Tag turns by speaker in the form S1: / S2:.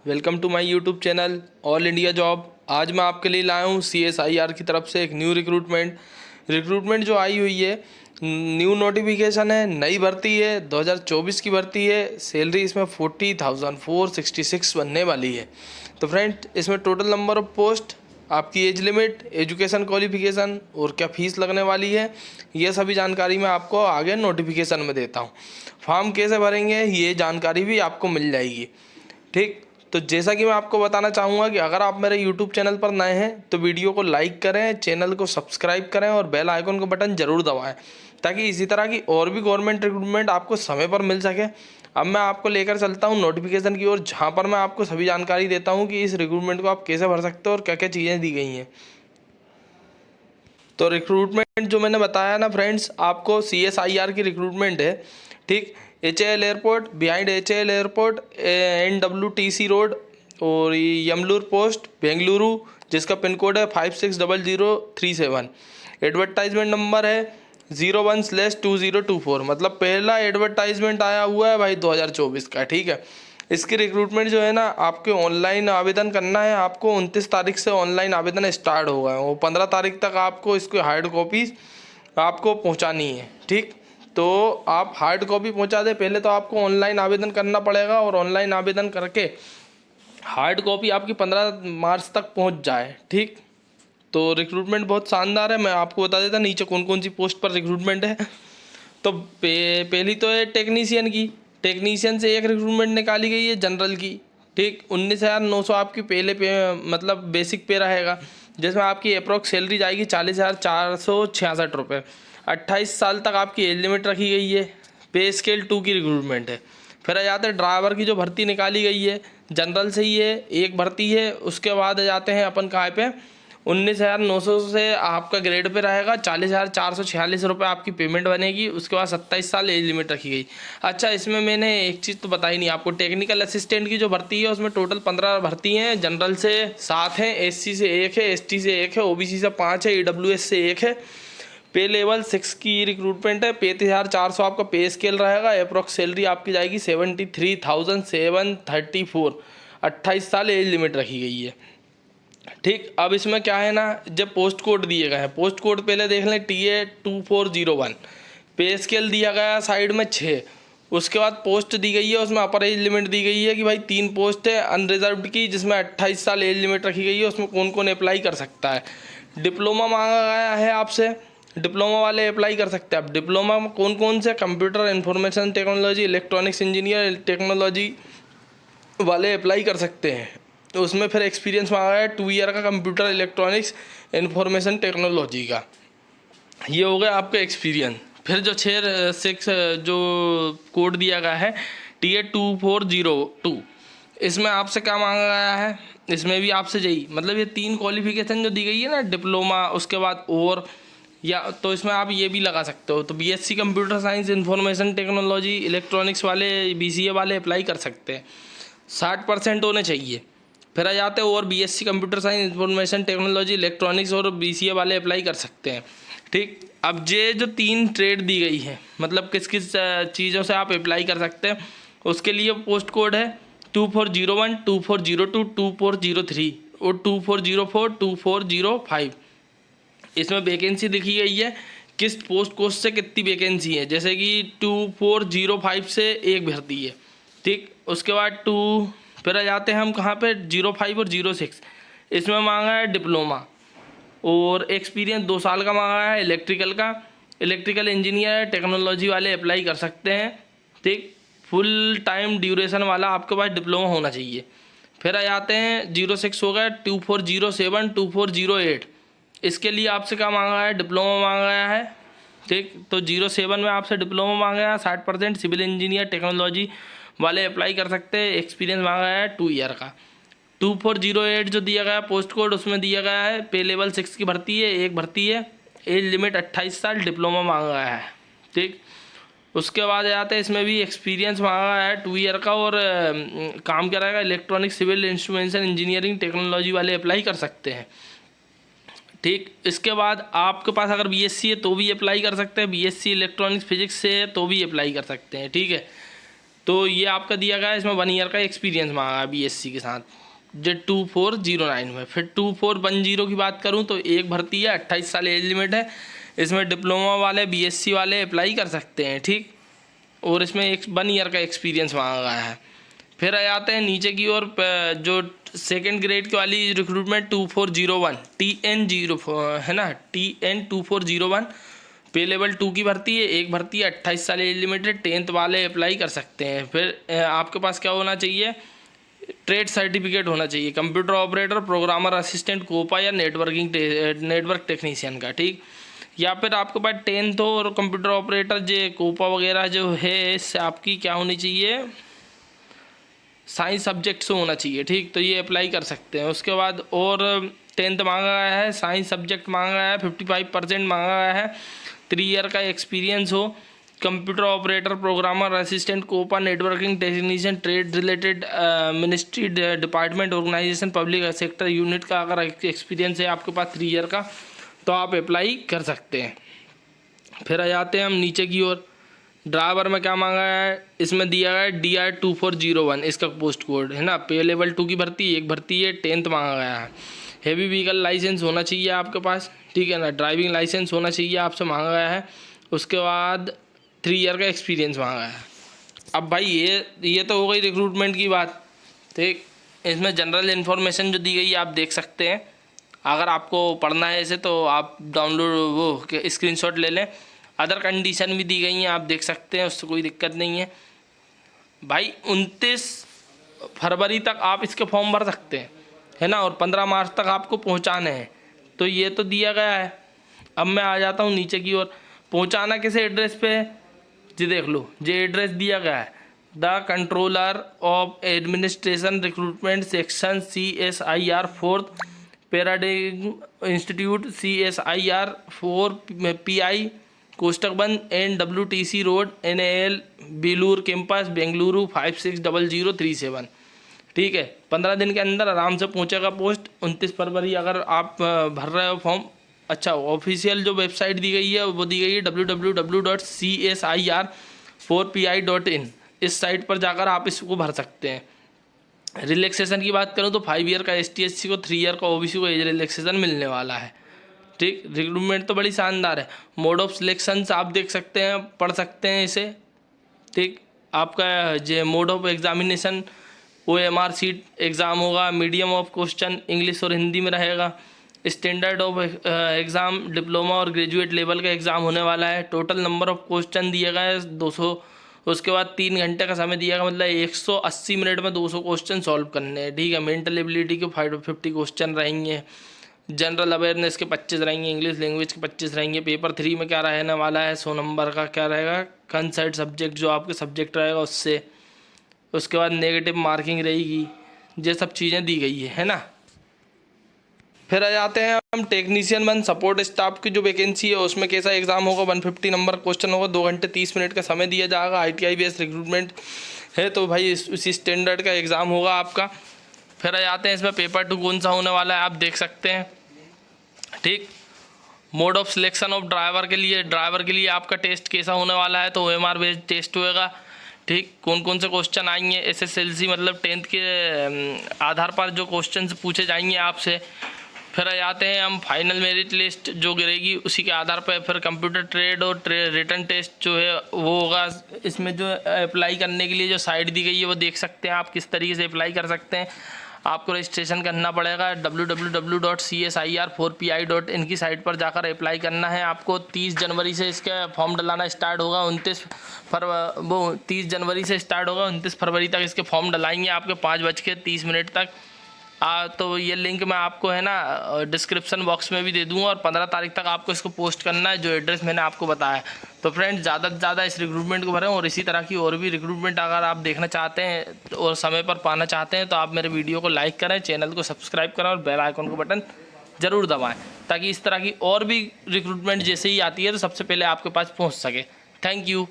S1: Welcome to my YouTube channel all India job. आज मैं आपके लिए लाया हूँ CSIR की तरफ से एक न्यू रिक्रूटमेंट जो आई हुई है। न्यू नोटिफिकेशन है, नई भर्ती है, 2024 की भर्ती है। सैलरी इसमें 40,466 बनने वाली है। तो फ्रेंड, इसमें टोटल नंबर ऑफ पोस्ट, आपकी एज लिमिट, एजुकेशन क्वालिफिकेशन और क्या फीस लगने वाली है, ये सभी जानकारी मैं आपको आगे नोटिफिकेशन में देता हूँ। फॉर्म कैसे भरेंगे ये जानकारी भी आपको मिल जाएगी। ठीक, तो जैसा कि मैं आपको बताना चाहूँगा कि अगर आप मेरे यूट्यूब चैनल पर नए हैं तो वीडियो को लाइक करें, चैनल को सब्सक्राइब करें और बेल आइकन का बटन ज़रूर दबाएं, ताकि इसी तरह की और भी गवर्नमेंट रिक्रूटमेंट आपको समय पर मिल सके। अब मैं आपको लेकर चलता हूँ नोटिफिकेशन की ओर, जहाँ पर मैं आपको सभी जानकारी देता हूँ कि इस रिक्रूटमेंट को आप कैसे भर सकते हो और क्या क्या चीज़ें दी गई हैं। तो रिक्रूटमेंट जो मैंने बताया ना फ्रेंड्स, आपको CSIR की रिक्रूटमेंट है। ठीक, HAL airport, behind HAL airport, NWTC road और यमलूर पोस्ट, बेंगलुरु, जिसका पिन कोड है 560037। एडवर्टाइजमेंट नंबर है 01/2024। मतलब पहला एडवर्टाइजमेंट आया हुआ है भाई 2024 का। ठीक है, इसकी रिक्रूटमेंट जो है ना, आपके ऑनलाइन आवेदन करना है। आपको 29 तारीख से ऑनलाइन आवेदन स्टार्ट होगा, वो 15 तारीख तक आपको इसकी हार्ड कॉपीज आपको पहुंचानी है। ठीक, तो आप हार्ड कॉपी पहुंचा दें। पहले तो आपको ऑनलाइन आवेदन करना पड़ेगा और ऑनलाइन आवेदन करके हार्ड कॉपी आपकी 15 मार्च तक पहुंच जाए। ठीक, तो रिक्रूटमेंट बहुत शानदार है। मैं आपको बता देता नीचे कौन कौन सी पोस्ट पर रिक्रूटमेंट है। तो पहली तो है टेक्नीशियन की। टेक्नीशियन से एक रिक्रूटमेंट निकाली गई है जनरल की। ठीक, 19,900 आपकी पहले पे मतलब बेसिक पे रहेगा, जिसमें आपकी अप्रोक्स सैलरी जाएगी 40,466 रुपये। 28 साल तक आपकी एज लिमिट रखी गई है। पे स्केल 2 की रिक्रूटमेंट है। फिर आ जाते हैं ड्राइवर की जो भर्ती निकाली गई है, जनरल से ही है, एक भर्ती है। उसके बाद आ जाते हैं अपन कहाँ पे, 19,900 से आपका ग्रेड पे रहेगा, 40,446 रुपये आपकी पेमेंट बनेगी। उसके बाद 27 साल एज लिमिट रखी गई। अच्छा, इसमें मैंने एक चीज़ तो बताई नहीं आपको, टेक्निकल असिस्टेंट की जो भर्ती है उसमें टोटल 15 भर्ती हैं। जनरल से 7 हैं, SC से 1 है, ST से 1 है, OBC से 5 है, EWS से 1 है। पे लेवल 6 की रिक्रूटमेंट है। 35,400 आपका पे स्केल रहेगा। अप्रोक्स सैलरी आपकी जाएगी 73,734। 28 साल एज लिमिट रखी गई है। ठीक, अब इसमें क्या है ना, जब पोस्ट कोड दिए गए हैं, पोस्ट कोड पहले देख लें, TA2401। पे स्केल दिया गया है साइड में 6। उसके बाद पोस्ट दी गई है, उसमें अपर एज लिमिट दी गई है कि भाई 3 पोस्ट है अनरिजर्व्ड की, जिसमें 28 साल एज लिमिट रखी गई है। उसमें कौन कौन अप्लाई कर सकता है। डिप्लोमा मांगा गया है आपसे, डिप्लोमा वाले अप्लाई कर सकते हैं। अब डिप्लोमा में कौन कौन से, computer information technology, electronics engineer technology वाले अप्लाई कर सकते हैं। तो उसमें फिर एक्सपीरियंस मांगा है 2 ईयर का कंप्यूटर इलेक्ट्रॉनिक्स इंफॉर्मेशन टेक्नोलॉजी का। ये हो गया आपका एक्सपीरियंस। फिर जो 6 जो कोड दिया गया है TA2402, इसमें आपसे क्या मांगा गया है, इसमें भी आपसे यही, मतलब ये 3 क्वालिफिकेशन जो दी गई है ना, डिप्लोमा, उसके बाद और, या तो इसमें आप ये भी लगा सकते हो। तो BSc computer science information technology electronics वाले, BCA वाले अप्लाई कर सकते हैं। 60% होने चाहिए। फिर आ जाते हैं और BSc computer science information technology electronics और BCA वाले अप्लाई कर सकते हैं। ठीक, अब ये जो 3 ट्रेड दी गई है, मतलब किस किस चीज़ों से आप अप्लाई कर सकते हैं, उसके लिए पोस्ट कोड है 2401, 2402, 2403 और 2404, 2405। इसमें वैकेंसी दिखी गई है, किस पोस्ट कोड से कितनी वैकेंसी है। जैसे कि 2405 से एक भर्ती है। ठीक, उसके बाद फिर आ जाते हैं हम कहाँ पे, 05 और 06। इसमें मांगा है डिप्लोमा और एक्सपीरियंस 2 साल का मांगा है इलेक्ट्रिकल का। इलेक्ट्रिकल इंजीनियर टेक्नोलॉजी वाले अप्लाई कर सकते हैं। ठीक, फुल टाइम ड्यूरेशन वाला आपके पास डिप्लोमा होना चाहिए। फिर आ जाते हैं 06 हो गया, 2407, 2408। इसके लिए आपसे क्या मांगा है, डिप्लोमा मांगा गया है। ठीक, तो 07 में आपसे डिप्लोमा मांगा गया, 60%। सिविल इंजीनियर टेक्नोलॉजी वाले अप्लाई कर सकते हैं। एक्सपीरियंस मांगा है 2 ईयर का। 2408 जो दिया गया पोस्ट कोड, उसमें दिया गया है पे लेवल 6 की भर्ती है, एक भर्ती है। एज लिमिट 28 साल, डिप्लोमा मांगा गया है। ठीक, उसके बाद आते हैं, इसमें भी एक्सपीरियंस मांगा है 2 ईयर का और काम क्या रहेगा, electronic civil instrumentation engineering technology वाले अप्लाई कर सकते हैं। ठीक, इसके बाद आपके पास अगर BSc है तो भी अप्लाई कर सकते हैं, BSc इलेक्ट्रॉनिक्स फिजिक्स से है तो भी अप्लाई कर सकते हैं। ठीक है, तो ये आपका दिया गया है, इसमें 1 ईयर का एक्सपीरियंस मांगा है BSc के साथ जो 2409 में। फिर 2410 की बात करूँ तो एक भर्ती है, 28 साल एज लिमिट है। इसमें डिप्लोमा वाले BSc वाले अप्लाई कर सकते हैं, ठीक। और इसमें 1 ईयर का एक्सपीरियंस मांगा गया है। फिर आ जाते हैं नीचे की ओर, जो सेकंड ग्रेड की वाली रिक्रूटमेंट 2401 TN0 है ना, TN 2401 पे लेवल 2 की भर्ती है। एक भर्ती है, 28 साल एज लिमिटेड, 10th वाले अप्लाई कर सकते हैं। फिर आपके पास क्या होना चाहिए, ट्रेड सर्टिफिकेट होना चाहिए, computer operator, programmer assistant, COPA या नेटवर्क टेक्नीशियन का, ठीक। या फिर आपके पास 10th हो और कंप्यूटर ऑपरेटर जो कोपा वगैरह जो है, इससे आपकी क्या होनी चाहिए, साइंस सब्जेक्ट से होना चाहिए, ठीक। तो ये अप्लाई कर सकते हैं। उसके बाद और 10th मांगा गया है, साइंस सब्जेक्ट मांगा गया है, 55% मांगा गया है, 3 ईयर का एक्सपीरियंस हो, computer operator, programmer assistant, COPA, networking technician, trade related, ministry, department, organisation, public sector unit का अगर एक्सपीरियंस है आपके पास 3 ईयर का, तो आप अप्लाई कर सकते हैं। फिर आ जाते हैं हम नीचे की ओर। ड्राइवर में क्या मांगा है, इसमें दिया गया है DR 2401, इसका पोस्ट कोड है ना। पे लेवल 2 की भर्ती, एक भर्ती है, 10th मांगा गया है। हेवी व्हीकल लाइसेंस होना चाहिए आपके पास, ठीक है ना। ड्राइविंग लाइसेंस होना चाहिए, आपसे मांगा गया है। उसके बाद 3 ईयर का एक्सपीरियंस मांगा है। अब भाई ये तो हो गई रिक्रूटमेंट की बात, ठीक। इसमें जनरल इन्फॉर्मेशन जो दी गई है आप देख सकते हैं। अगर आपको पढ़ना है इसे तो आप डाउनलोड वो स्क्रीनशॉट ले लें। अदर कंडीशन भी दी गई हैं, आप देख सकते हैं, उससे कोई दिक्कत नहीं है भाई। 29 फरवरी तक आप इसके फॉर्म भर सकते हैं, है ना। और 15 मार्च तक आपको पहुंचाने हैं, तो ये तो दिया गया है। अब मैं आ जाता हूँ नीचे की ओर। पहुंचाना किस एड्रेस पे है जी, देख लो, जो एड्रेस दिया गया है, the controller of administration recruitment section CSIR 4th paradigm institute CSIR 4 PI कोष्टक बंद NWTC road NAL Belur campus Bengaluru 560037, ठीक है। 15 दिन के अंदर आराम से पहुंचेगा पोस्ट। 29 फरवरी अगर आप भर रहे हो फॉर्म। अच्छा, ऑफिशियल जो वेबसाइट दी गई है वो दी गई है www.csir4pi.in। इस साइट पर जाकर आप इसको भर सकते हैं। रिलैक्सेशन की बात करूँ तो 5 ईयर का ST/SC को, 3 ईयर का OBC को एज रिलैक्सेशन मिलने वाला है, ठीक। रिक्रूटमेंट तो बड़ी शानदार है। मोड ऑफ सिलेक्शन आप देख सकते हैं, पढ़ सकते हैं इसे, ठीक। आपका जो mode of examination OMR seat exam होगा। मीडियम ऑफ क्वेश्चन इंग्लिश और हिंदी में रहेगा। स्टैंडर्ड ऑफ एग्ज़ाम डिप्लोमा और ग्रेजुएट लेवल का एग्ज़ाम होने वाला है। टोटल नंबर ऑफ क्वेश्चन दिया गया है 200। उसके बाद 3 घंटे का समय दिया गया, मतलब 180 मिनट में 200 क्वेश्चन सॉल्व करने हैं, ठीक है। मेंटल एबिलिटी के 50 क्वेश्चन रहेंगे। जनरल अवेयरनेस के 25 रहेंगे। इंग्लिश लैंग्वेज के 25 रहेंगे। पेपर 3 में क्या रहने वाला है, 100 नंबर का क्या रहेगा, कंसर्ट सब्जेक्ट जो आपके सब्जेक्ट रहेगा उससे। उसके बाद नेगेटिव मार्किंग रहेगी। ये सब चीज़ें दी गई है ना। फिर आ जाते हैं हम टेक्नीशियन 1 सपोर्ट स्टाफ की जो वैकेंसी है उसमें कैसा एग्जाम होगा। 150 नंबर क्वेश्चन होगा, 2 घंटे 30 मिनट का समय दिया जाएगा। ITI बेस्ड रिक्रूटमेंट है, तो भाई उसी स्टैंडर्ड का एग्ज़ाम होगा आपका। फिर आ जाते हैं इसमें पेपर 2 कौन सा होने वाला है, आप देख सकते हैं, ठीक। Mode of selection of driver के लिए आपका टेस्ट कैसा होने वाला है, तो OMR बेस्ड टेस्ट होएगा, ठीक। कौन कौन से क्वेश्चन आएंगे, SSLC मतलब 10th के आधार पर जो क्वेश्चन पूछे जाएंगे आपसे। फिर आ जाते हैं हम फाइनल मेरिट लिस्ट जो गिरेगी उसी के आधार पर फिर कंप्यूटर ट्रेड और रिटर्न टेस्ट जो है वो होगा। इसमें जो अप्लाई करने के लिए जो साइट दी गई है वो देख सकते हैं आप किस तरीके से अप्लाई कर सकते हैं। आपको रजिस्ट्रेशन करना पड़ेगा www.csir4pi.in की साइट पर जाकर अप्लाई करना है आपको। 30 जनवरी से इसका फॉर्म डलाना स्टार्ट होगा। 30 जनवरी से स्टार्ट होगा, 29 फरवरी तक इसके फॉर्म डलाएंगे आपके 5:30 तक। तो ये लिंक मैं आपको है ना डिस्क्रिप्शन बॉक्स में भी दे दूंगा, और 15 तारीख तक आपको इसको पोस्ट करना है जो एड्रेस मैंने आपको बताया। तो फ्रेंड्स, ज़्यादा से ज़्यादा इस रिक्रूटमेंट को भरें, और इसी तरह की और भी रिक्रूटमेंट अगर आप देखना चाहते हैं और समय पर पाना चाहते हैं तो आप मेरे वीडियो को लाइक करें, चैनल को सब्सक्राइब करें और बेल आइकन को बटन ज़रूर दबाएँ, ताकि इस तरह की और भी रिक्रूटमेंट जैसे ही आती है तो सबसे पहले आपके पास पहुँच सके। Thank you.